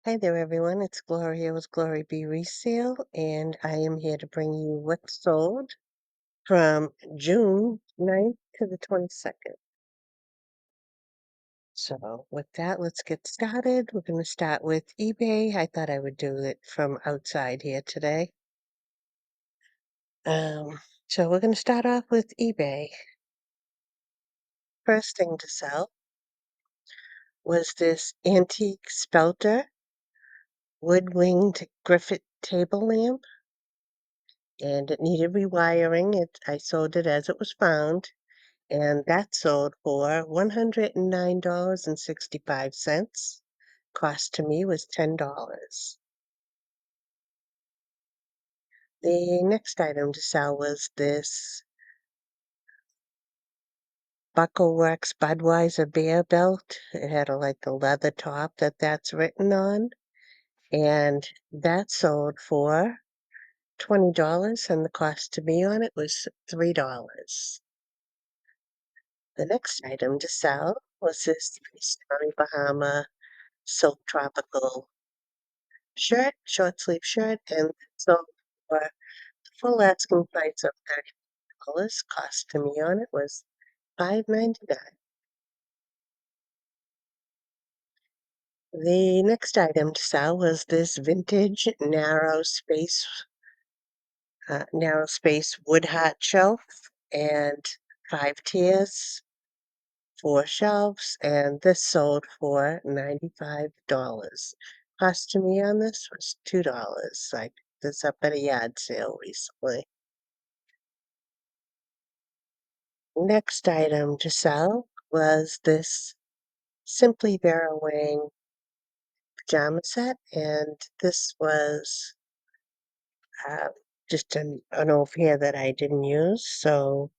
Hi there, everyone. It's Gloria with Glory Be Resale, and I am here to bring you what sold from June 9th to the 22nd. So, with that, let's get started. We're going to start with eBay. I thought I would do it from outside here today. So, we're going to start off with eBay. First thing to sell was this antique spelter wood-winged Griffith table lamp, and it needed rewiring. I sold it as it was found, and that sold for $109.65. Cost to me was $10. The next item to sell was this Buckleworks Budweiser beer belt. It had like a leather top that's written on, and that sold for $20, and the cost to me on it was $3. The next item to sell was this Tommy Bahama silk tropical shirt, short sleeve shirt, and sold for the full asking price of $30. Cost to me on it was $5.99. The next item to sell was this vintage narrow space wood heart shelf, and 5 tiers, 4 shelves, and this sold for $95. Cost to me on this was $2. I picked this up at a yard sale recently. Next item to sell was this Simply Vera Wang pajama set, and this was uh, just an old pair that I didn't use, so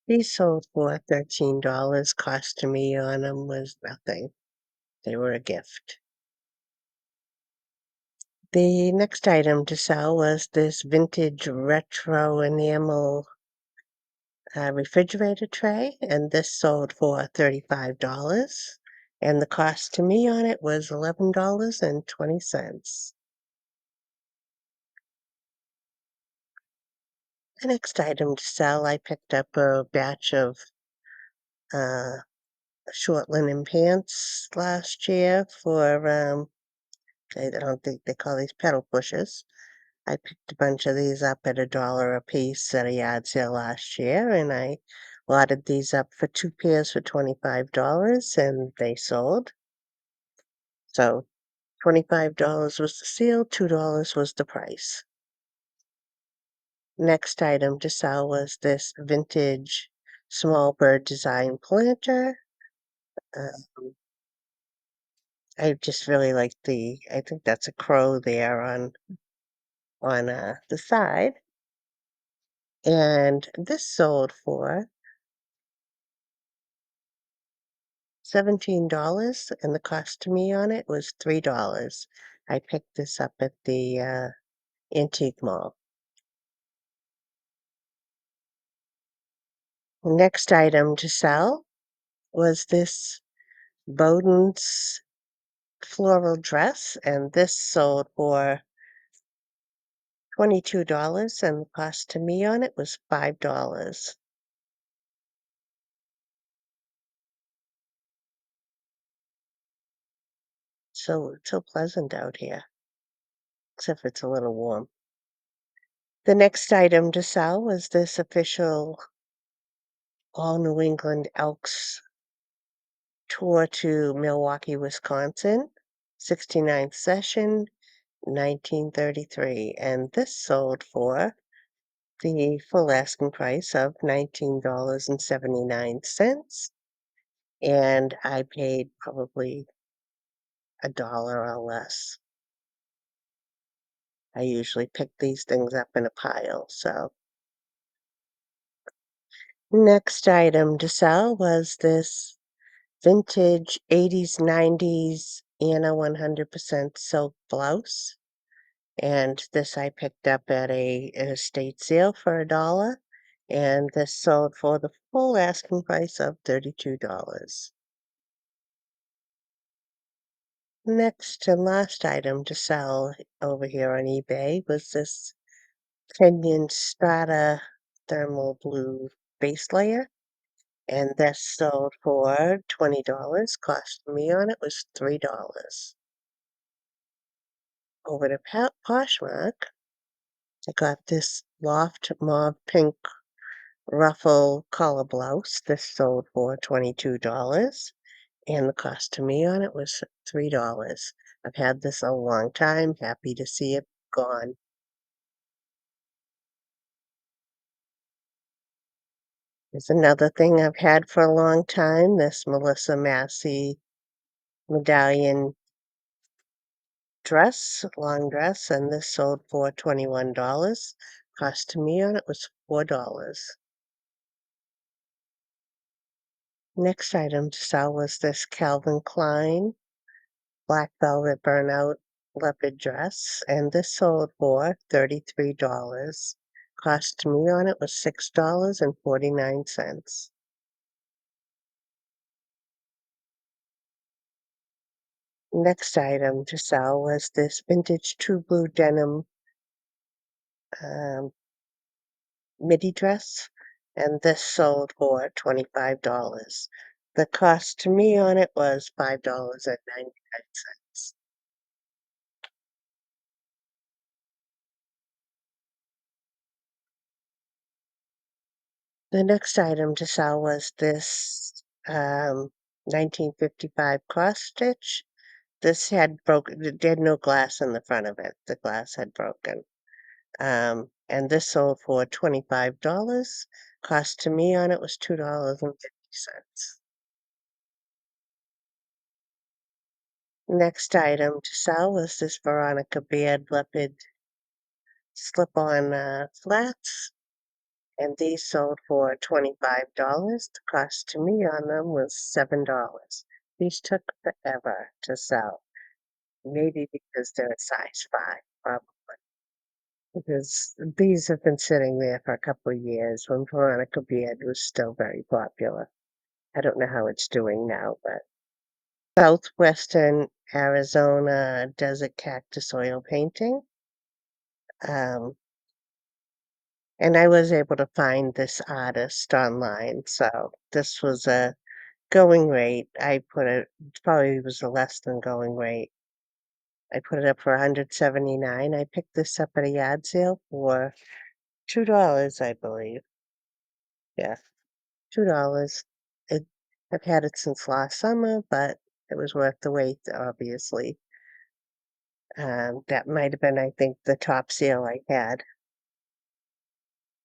these sold for $13. Cost to me on them was nothing. They were a gift. The next item to sell was this vintage retro enamel refrigerator tray, and this sold for $35. And the cost to me on it was $11.20. The next item to sell, I picked up a batch of uh, short linen pants last year for, I don't think they call these pedal pushers. I picked a bunch of these up at $1 a piece at a yard sale last year, and I wadded these up for 2 pairs for $25, and they sold. So $25 was the sale, $2 was the price. Next item to sell was this vintage small bird design planter. Um, I just really like I think that's a crow there on the side. And this sold for $17, and the cost to me on it was $3. I picked this up at the antique mall. Next item to sell was this Bowden's floral dress, and this sold for $22, and the cost to me on it was $5. So pleasant out here, except it's a little warm. The next item to sell was this official All New England Elks tour to Milwaukee, Wisconsin, 69th session, 1933, and this sold for the full asking price of $19.79, and I paid probably $1 or less. I usually pick these things up in a pile, so. Next item to sell was this vintage 80s, 90s Anna 100% silk blouse. And this I picked up at an estate sale for $1. And this sold for the full asking price of $32. Next and last item to sell over here on eBay was this Kenyon Strata Thermal Blue base layer, and this sold for $20. Cost me on it was $3. Over to Poshmark, I got this Loft Mauve Pink Ruffle collar blouse. This sold for $22, and the cost to me on it was $3. I've had this a long time. Happy to see it gone. There's another thing I've had for a long time, this Melissa Massey medallion dress, long dress, and this sold for $21. Cost to me on it was $4. Next item to sell was this Calvin Klein black velvet burnout leopard dress, and this sold for $33. Cost to me on it was $6.49. Next item to sell was this vintage True Blue denim um, midi dress, and this sold for $25. The cost to me on it was $5.99. The next item to sell was this 1955 cross stitch. This had broken, it had no glass in the front of it. The glass had broken. And this sold for $25. Cost to me on it was $2.50. Next item to sell was this Veronica Beard leopard slip-on flats, and these sold for $25. The cost to me on them was $7. These took forever to sell, maybe because they're a size 5, probably. Because these have been sitting there for a couple of years when Veronica Beard was still very popular. I don't know how it's doing now, but Southwestern Arizona desert cactus oil painting. Um, and I was able to find this artist online, so this was a going rate. I put it probably was a less than going rate. I put it up for 179. I picked this up at a yard sale for $2, I believe. Yeah, $2. It, I've had it since last summer, but it was worth the wait, obviously. That might have been, I think, the top sale I had.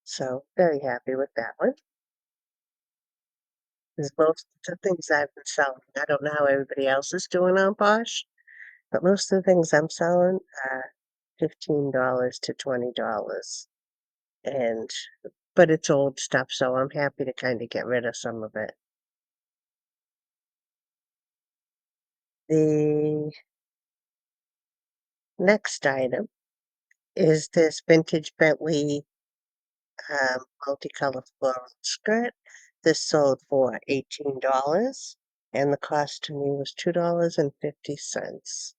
So very happy with that one. Because most of the things I've been selling, I don't know how everybody else is doing on Bosch, but most of the things I'm selling are $15 to $20. And but it's old stuff, so I'm happy to kind of get rid of some of it. The next item is this vintage Bentley multicolored floral skirt. This sold for $18, and the cost to me was $2.50.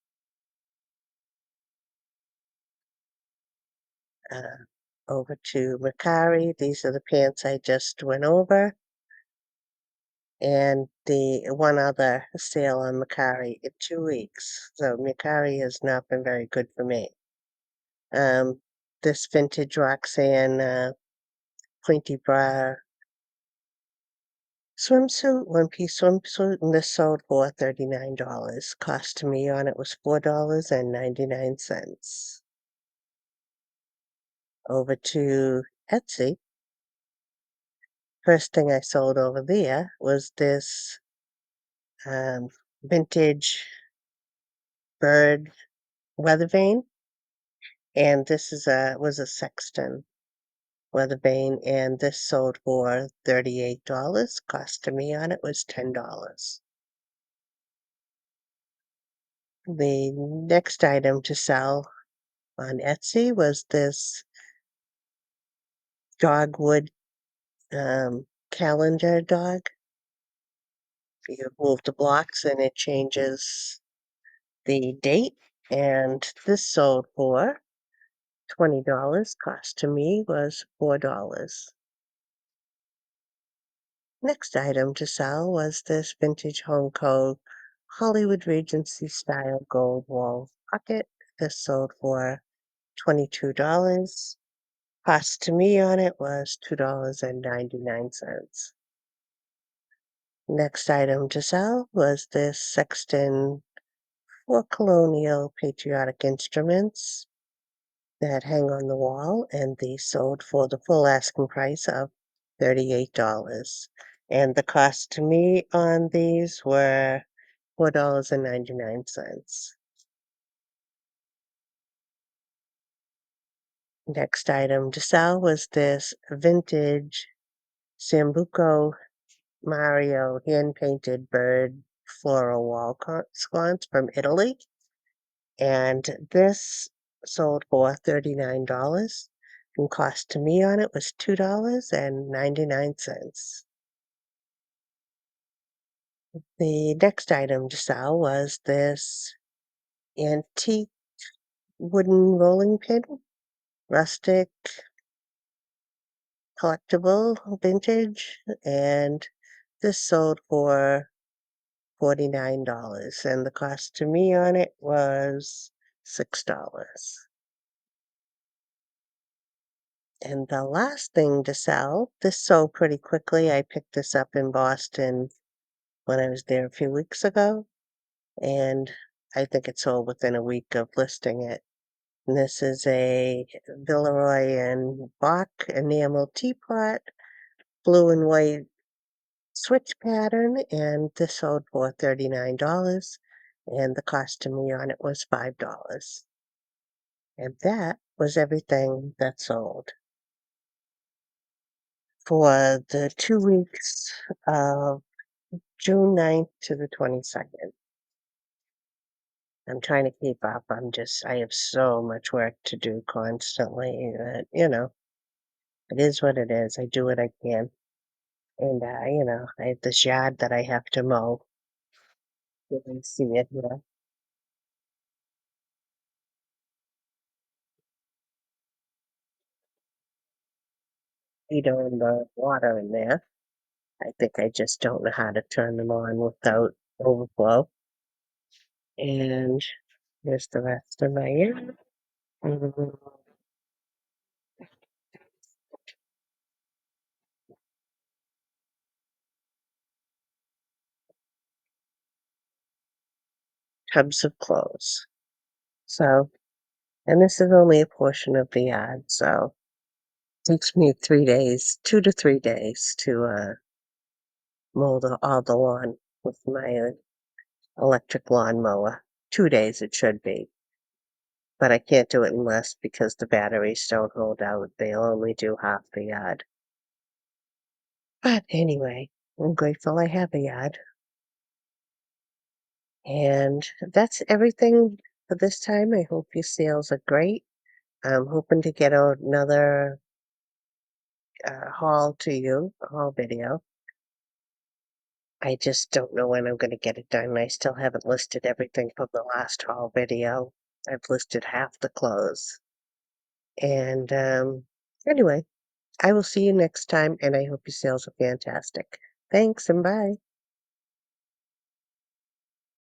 Uh, Over to Mercari. These are the pants I just went over. And the one other sale on Mercari in 2 weeks. So Mercari has not been very good for me. This vintage Roxanne pointy bra swimsuit, one-piece swimsuit, and this sold for $39. Cost to me on it was $4.99. Over to Etsy. First thing I sold over there was this um, vintage bird weather vane, and this is a was a sexton weather vane, and this sold for $38. Cost to me on it was $10. The next item to sell on Etsy was this dogwood calendar dog. You move the blocks and it changes the date, and this sold for $20. Cost to me was $4. Next item to sell was this vintage home code Hollywood Regency style gold wall pocket. This sold for $22. Cost to me on it was $2.99. Next item to sell was this Sexton for colonial patriotic instruments that hang on the wall, and these sold for the full asking price of $38. And the cost to me on these were $4.99. Next item to sell was this vintage Sambuco Mario hand-painted bird floral wall sconce from Italy. And this sold for $39, and cost to me on it was $2.99. The next item to sell was this antique wooden rolling pin, rustic, collectible, vintage, and this sold for $49, and the cost to me on it was $6. And the last thing to sell, this sold pretty quickly. I picked this up in Boston when I was there a few weeks ago, and I think it sold within a week of listing it. And this is a Villeroy and Bach enamel teapot, blue and white switch pattern, and this sold for $39, and the cost to me on it was $5. And that was everything that sold for the 2 weeks of June 9th to the 22nd. I'm trying to keep up. I have so much work to do constantly that, it is what it is. I do what I can. And, I have this yard that I have to mow. You can see it here. You know, the water in there. I think I just don't know how to turn them on without overflow. And here's the rest of my yard. Mm, Tubs of clothes. So, and this is only a portion of the yard, so takes me 3 days, 2 to 3 days to mow all the lawn with my electric lawn mower. 2 days it should be, but I can't do it in less because the batteries don't hold out. They'll only do half the yard. But anyway, I'm grateful I have a yard. And that's everything for this time. I hope your sales are great. I'm hoping to get another haul to you, a haul video. I just don't know when I'm gonna get it done. I still haven't listed everything from the last haul video. I've listed half the clothes. And anyway, I will see you next time, and I hope your sales are fantastic. Thanks, and bye.